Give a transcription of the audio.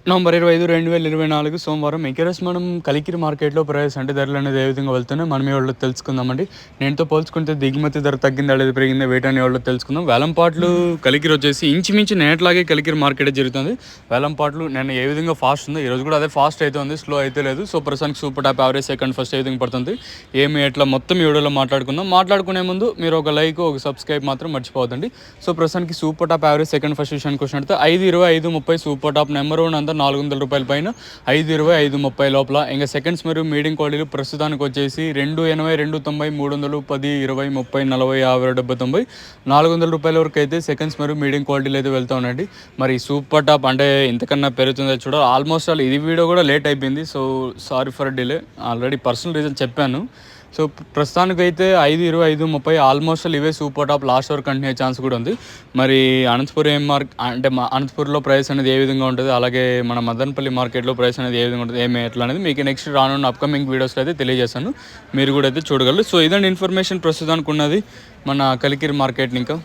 November 25, 2024 సోమవారం acres మనం కలికిరి మార్కెట్లో ప్రైస్ అంటే ధరలు అనేది ఏ విధంగా వెళ్తున్నాయి మనం ఎవరో తెలుసుకుందామండి. నేనుతో పోల్చుకుంటే దిగుమతి ధర తగ్గిందా లేదా పెరిగిందా వేటని ఎవరో తెలుసుకుందాం. వేలంపాట్లు కలికిరి వచ్చేసి ఇంచుమించు నేట్లాగే కలికిరి మార్కెట్ జరుగుతుంది. వేలంపాట్లు నేను ఏ విధంగా ఫాస్ట్ ఉందో ఈరోజు కూడా అదే ఫాస్ట్ అయితే ఉంది, స్లో అయితే లేదు. సో ప్రస్తుతానికి super top average second first ఏ విధంగా పడుతుంది ఏమి ఎట్లా మొత్తం ఈ వీడియోలో మాట్లాడుకుందాం. మాట్లాడుకునే ముందు మీరు ఒక లైక్ ఒక సబ్స్క్రైబ్ మాత్రం మర్చిపోవద్దండి. సో ప్రస్తుతానికి super top average second first విషయానికి వచ్చినట్టు 5.20, 5.30 సూపర్ టాప్ నెంబర్ 1 అంతా 400 రూపాయల పైన 5.20, 5.30 లోపల. ఇంకా సెకండ్స్ మరియు మీడియం క్వాలిటీలు ప్రస్తుతానికి వచ్చేసి 2.80, 2.90, 300, 10, 20, 30, 40, 50, 70, 90, 400 రూపాయల వరకు అయితే సెకండ్స్ మరియు మీడియం క్వాలిటీలు అయితే వెళ్తూ ఉన్నాయండి. మరి సూపర్ టాప్ అంటే ఇంతకన్నా పెరుగుతుందో చూడాలి. ఆల్మోస్ట్ ఆల్ ఇది వీడియో కూడా లేట్ అయిపోయింది, so sorry for delay. Already personal reason చెప్పాను. సో ప్రస్తుతానికైతే 5.20, 5.30 ఆల్మోస్ట్ ఇవే సూపర్ టాప్ లాస్ట్ వరకు కంటిన్యూ అయ్యే ఛాన్స్ కూడా ఉంది. మరి అనంతపురం అంటే అనంతపురంలో ప్రైస్ అనేది ఏ విధంగా ఉంటుంది, అలాగే మన మదనపల్లి మార్కెట్లో ప్రైస్ అనేది ఏ విధంగా ఉంటుంది ఎట్లా అనేది మీకు నెక్స్ట్ రానున్న అప్కమింగ్ వీడియోస్లో అయితే తెలియజేస్తాను, మీరు కూడా అయితే చూడగలరు. సో ఇదండి ఇన్ఫర్మేషన్ ప్రస్తుతానికి ఉన్నది మన కలికిరి మార్కెట్ని. ఇంకా